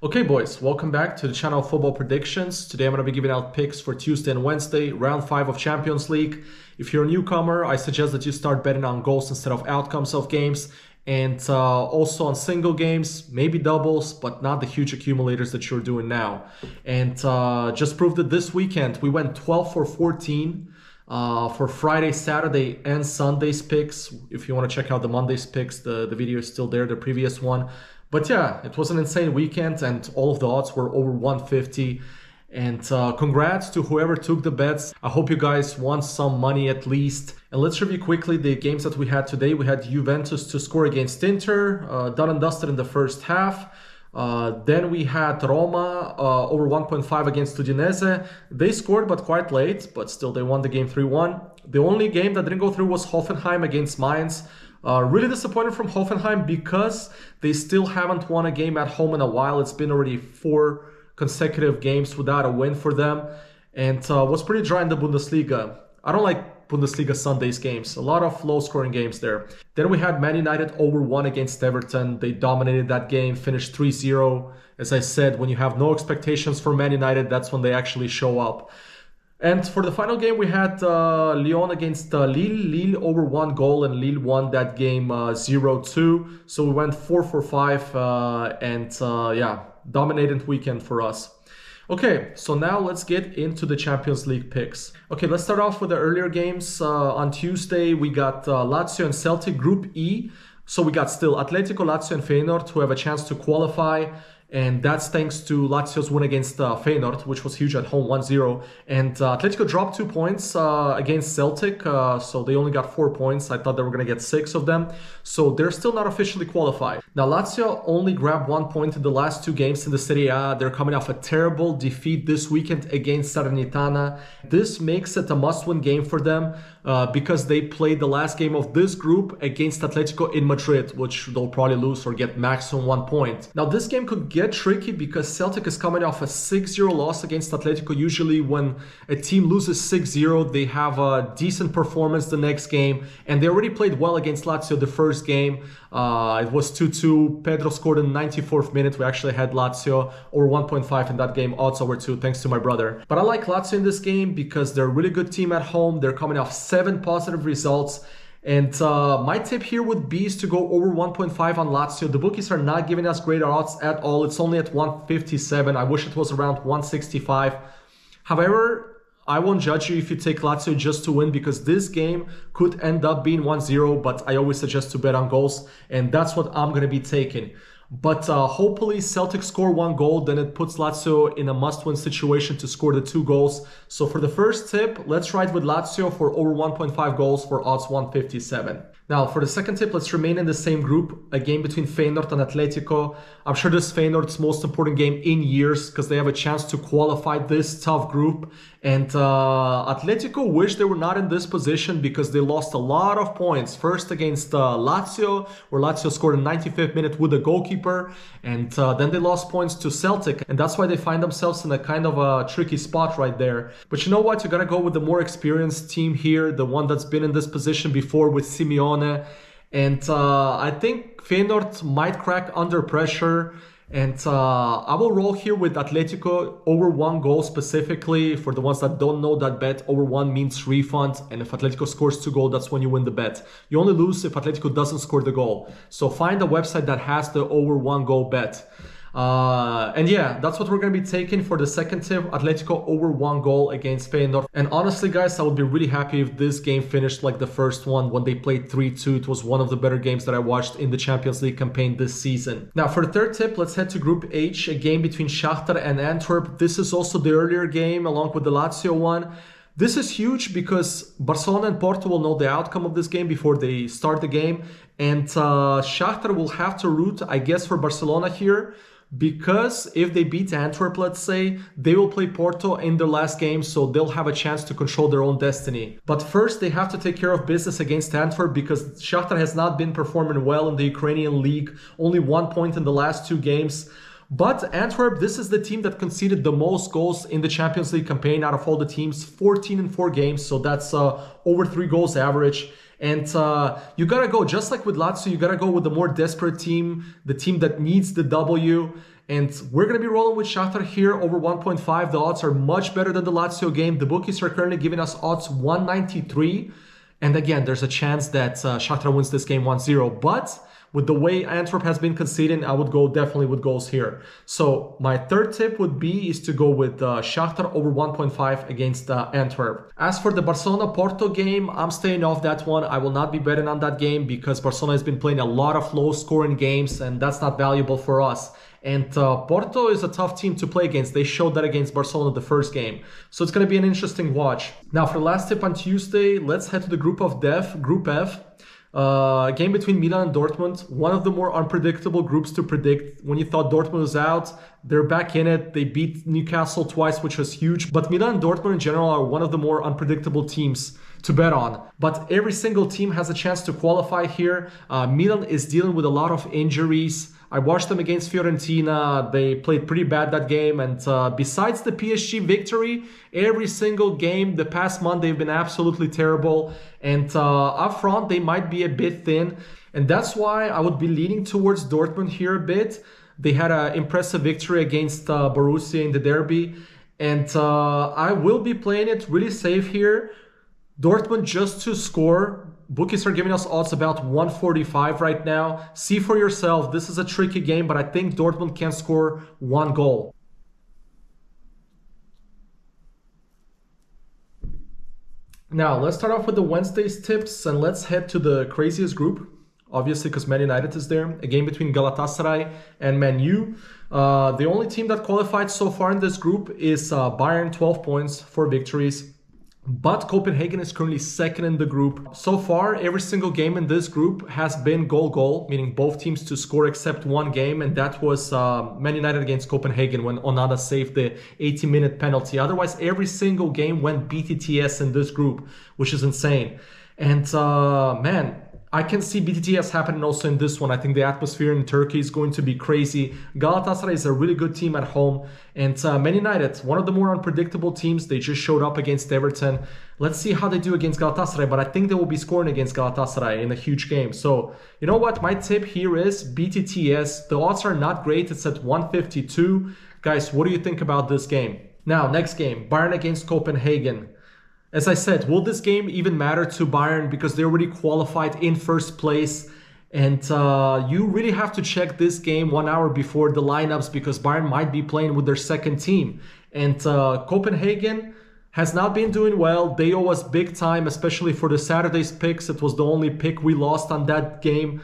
Okay boys, welcome back to the channel Football Predictions. Today I'm going to be giving out picks for Tuesday and Wednesday, round 5 of Champions League. If you're a newcomer, I suggest that you start betting on goals instead of outcomes of games. And also on single games, maybe doubles, but not the huge accumulators that you're doing now. And just proved it this weekend. We went 12 for 14 for Friday, Saturday, and Sunday's picks. If you want to check out the Monday's picks, the video is still there, the previous one. But yeah, it was an insane weekend and all of the odds were over 150. And congrats to whoever took the bets. I hope you guys won some money at least. And let's review quickly the games that we had today. We had Juventus to score against Inter, done and dusted in the first half. Then we had Roma over 1.5 against Udinese. They scored but quite late, but still they won the game 3-1. The only game that didn't go through was Hoffenheim against Mainz. Really disappointed from Hoffenheim because they still haven't won a game at home in a while. It's been already 4 consecutive games without a win for them, and was pretty dry in the Bundesliga. I don't like Bundesliga Sundays games. A lot of low-scoring games there. Then we had Man United over 1 against Everton. They dominated that game, finished 3-0. As I said, when you have no expectations for Man United, that's when they actually show up. And for the final game, we had Lyon against Lille. Lille over 1 goal, and Lille won that game 0-2. So we went 4 for 5, and yeah, dominant weekend for us. Okay, so now let's get into the Champions League picks. Okay, let's start off with the earlier games. On Tuesday, we got Lazio and Celtic, Group E. So we got still Atletico, Lazio, and Feyenoord who have a chance to qualify. And that's thanks to Lazio's win against Feyenoord, which was huge at home, 1-0. And Atletico dropped 2 points against Celtic, so they only got 4 points. I thought they were going to get 6 of them. So they're still not officially qualified. Now, Lazio only grabbed 1 point in the last 2 games in the Serie A. They're coming off a terrible defeat this weekend against Salernitana. This makes it a must-win game for them because they played the last game of this group against Atletico in Madrid, which they'll probably lose or get maximum 1 point. Now, this game could get tricky because Celtic is coming off a 6-0 loss against Atletico. Usually when a team loses 6-0, they have a decent performance the next game, and they already played well against Lazio the first game. It was 2-2. Pedro scored in the 94th minute. We actually had Lazio over 1.5 in that game, odds over 2, thanks to my brother. But I like Lazio in this game because they're a really good team at home. They're coming off 7 positive results. And my tip here would be is to go over 1.5 on Lazio. The bookies are not giving us great odds at all. It's only at 157. I wish it was around 165. However, I won't judge you if you take Lazio just to win because this game could end up being 1-0, but I always suggest to bet on goals, and that's what I'm going to be taking. But hopefully Celtic score 1 goal, then it puts Lazio in a must-win situation to score the 2 goals. So for the first tip, let's ride with Lazio for over 1.5 goals for odds 157. Now for the second tip, let's remain in the same group, a game between Feyenoord and Atletico. I'm sure this is Feyenoord's most important game in years because they have a chance to qualify this tough group. And Atletico wish they were not in this position because they lost a lot of points. First against Lazio, where Lazio scored in the 95th minute with a goalkeeper. And then they lost points to Celtic. And that's why they find themselves in a kind of a tricky spot right there. But you know what? You got to go with the more experienced team here. The one that's been in this position before with Simeone. And I think Feyenoord might crack under pressure. And I will roll here with Atletico over 1 goal specifically. For the ones that don't know, that bet over 1 means refund. And if Atletico scores 2 goals, that's when you win the bet. You only lose if Atletico doesn't score the goal. So find a website that has the over 1 goal bet. And yeah, that's what we're going to be taking for the second tip. Atletico over 1 goal against Feyenoord. And honestly, guys, I would be really happy if this game finished like the first one when they played 3-2. It was one of the better games that I watched in the Champions League campaign this season. Now, for the third tip, let's head to Group H, a game between Shakhtar and Antwerp. This is also the earlier game along with the Lazio one. This is huge because Barcelona and Porto will know the outcome of this game before they start the game. And Shakhtar will have to root, I guess, for Barcelona here. Because if they beat Antwerp, let's say, they will play Porto in their last game, so they'll have a chance to control their own destiny. But first, they have to take care of business against Antwerp because Shakhtar has not been performing well in the Ukrainian league. Only 1 point in the last 2 games. But Antwerp, this is the team that conceded the most goals in the Champions League campaign out of all the teams, 14 in 4 games, so that's over 3 goals average. And you gotta go, just like with Lazio, you gotta go with the more desperate team, the team that needs the W. And we're going to be rolling with Shakhtar here over 1.5. The odds are much better than the Lazio game. The bookies are currently giving us odds 193. And again, there's a chance that Shakhtar wins this game 1-0. But with the way Antwerp has been conceding, I would go definitely with goals here. So my third tip would be is to go with Shakhtar over 1.5 against Antwerp. As for the Barcelona-Porto game, I'm staying off that one. I will not be betting on that game because Barcelona has been playing a lot of low-scoring games, and that's not valuable for us. And Porto is a tough team to play against. They showed that against Barcelona the first game. So it's going to be an interesting watch. Now, for the last tip on Tuesday, let's head to the Group F. Game between Milan and Dortmund. One of the more unpredictable groups to predict. When you thought Dortmund was out, they're back in it. They beat Newcastle twice, which was huge. But Milan and Dortmund in general are one of the more unpredictable teams to bet on. But every single team has a chance to qualify here. Milan is dealing with a lot of injuries. I watched them against Fiorentina. They played pretty bad that game. And besides the PSG victory, every single game the past month, they've been absolutely terrible. And up front, they might be a bit thin. And that's why I would be leaning towards Dortmund here a bit. They had an impressive victory against Borussia in the derby. And I will be playing it really safe here. Dortmund just to score. Bookies are giving us odds about 145 right now. See for yourself. This is a tricky game, but I think Dortmund can score one goal. Now, let's start off with the Wednesday's tips and let's head to the craziest group. Obviously, because Man United is there. A game between Galatasaray and Man U. The only team that qualified so far in this group is Bayern, 12 points, 4 victories. But Copenhagen is currently second in the group. So far, every single game in this group has been goal-goal, meaning both teams to score except one game, and that was Man United against Copenhagen when Onana saved the 80-minute penalty. Otherwise, every single game went BTTS in this group, which is insane. And man, I can see BTTS happening also in this one. I think the atmosphere in Turkey is going to be crazy. Galatasaray is a really good team at home. And Man United, one of the more unpredictable teams. They just showed up against Everton. Let's see how they do against Galatasaray. But I think they will be scoring against Galatasaray in a huge game. So, you know what? My tip here is BTTS. The odds are not great. It's at 152. Guys, what do you think about this game? Now, next game. Bayern against Copenhagen. As I said, will this game even matter to Bayern because they already qualified in first place? And you really have to check this game 1 hour before the lineups because Bayern might be playing with their second team. And Copenhagen has not been doing well. They owe us big time, especially for the Saturday's picks. It was the only pick we lost on that game.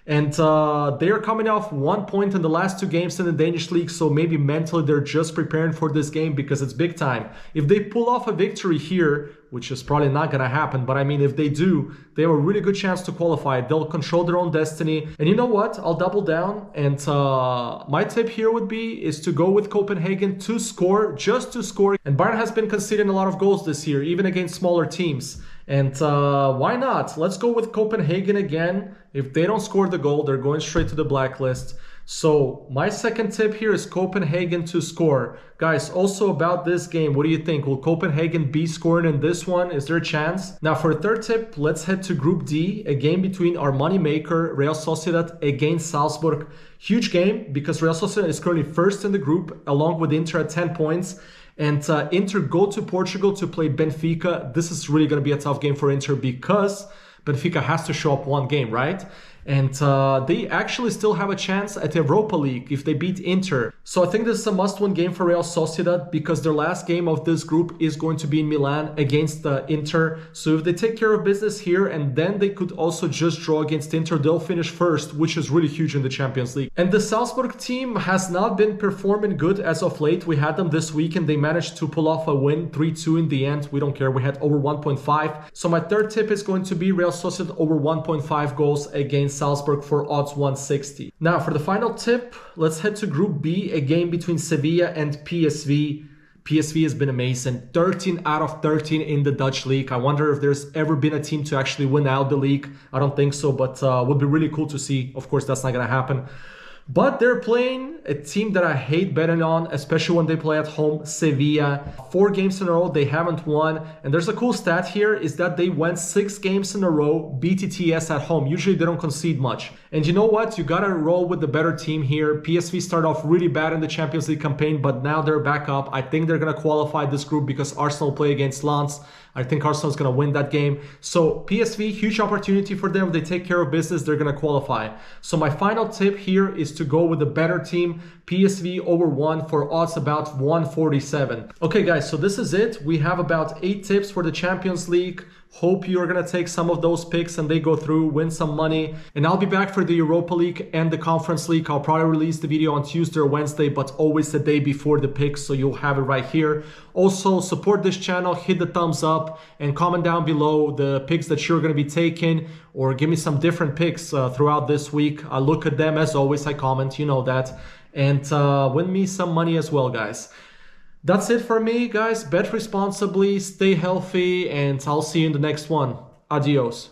And they are coming off 1 point in the last 2 games in the Danish league, so maybe mentally they're just preparing for this game because it's big time. If they pull off a victory here, which is probably not going to happen, but I mean, if they do, they have a really good chance to qualify. They'll control their own destiny. And you know what? I'll double down. And my tip here would be is to go with Copenhagen to score, just to score. And Bayern has been conceding a lot of goals this year, even against smaller teams. And why not? Let's go with Copenhagen again. If they don't score the goal, they're going straight to the blacklist. So my second tip here is Copenhagen to score. Guys, also about this game, what do you think? Will Copenhagen be scoring in this one? Is there a chance? Now for a third tip, let's head to Group D, a game between our moneymaker, Real Sociedad against Salzburg. Huge game because Real Sociedad is currently first in the group along with Inter at 10 points. And Inter go to Portugal to play Benfica. This is really going to be a tough game for Inter because Benfica has to show up one game, right? And they actually still have a chance at Europa League if they beat Inter. So I think this is a must-win game for Real Sociedad because their last game of this group is going to be in Milan against Inter. So if they take care of business here and then they could also just draw against Inter, they'll finish first, which is really huge in the Champions League. And the Salzburg team has not been performing good as of late. We had them this week and they managed to pull off a win, 3-2 in the end. We don't care. We had over 1.5. So my third tip is going to be Real Sociedad over 1.5 goals against Salzburg for odds 160. Now for the final tip, let's head to Group B, a game between Sevilla and PSV. PSV has been amazing, 13 out of 13 in the Dutch league. I wonder if there's ever been a team to actually win out the league. I don't think so, but would be really cool to see. Of course, that's not going to happen. But they're playing a team that I hate betting on, especially when they play at home, Sevilla. 4 games in a row, they haven't won. And there's a cool stat here is that they went 6 games in a row, BTTS at home. Usually they don't concede much. And you know what? You gotta roll with the better team here. PSV started off really bad in the Champions League campaign, but now they're back up. I think they're gonna qualify this group because Arsenal play against Lens. I think Arsenal's going to win that game. So PSV, huge opportunity for them. If they take care of business, they're going to qualify. So my final tip here is to go with a better team. PSV over 1 for odds about 147. Okay guys, so this is it. We have about 8 tips for the Champions League. Hope you're going to take some of those picks and they go through, win some money. And I'll be back for the Europa League and the Conference League. I'll probably release the video on Tuesday or Wednesday, but always the day before the picks, so you'll have it right here. Also, support this channel, hit the thumbs up, and comment down below the picks that you're going to be taking, or give me some different picks throughout this week. I look at them as always, I comment, you know that. And win me some money as well, guys. That's it for me, guys. Bet responsibly, stay healthy, and I'll see you in the next one. Adios.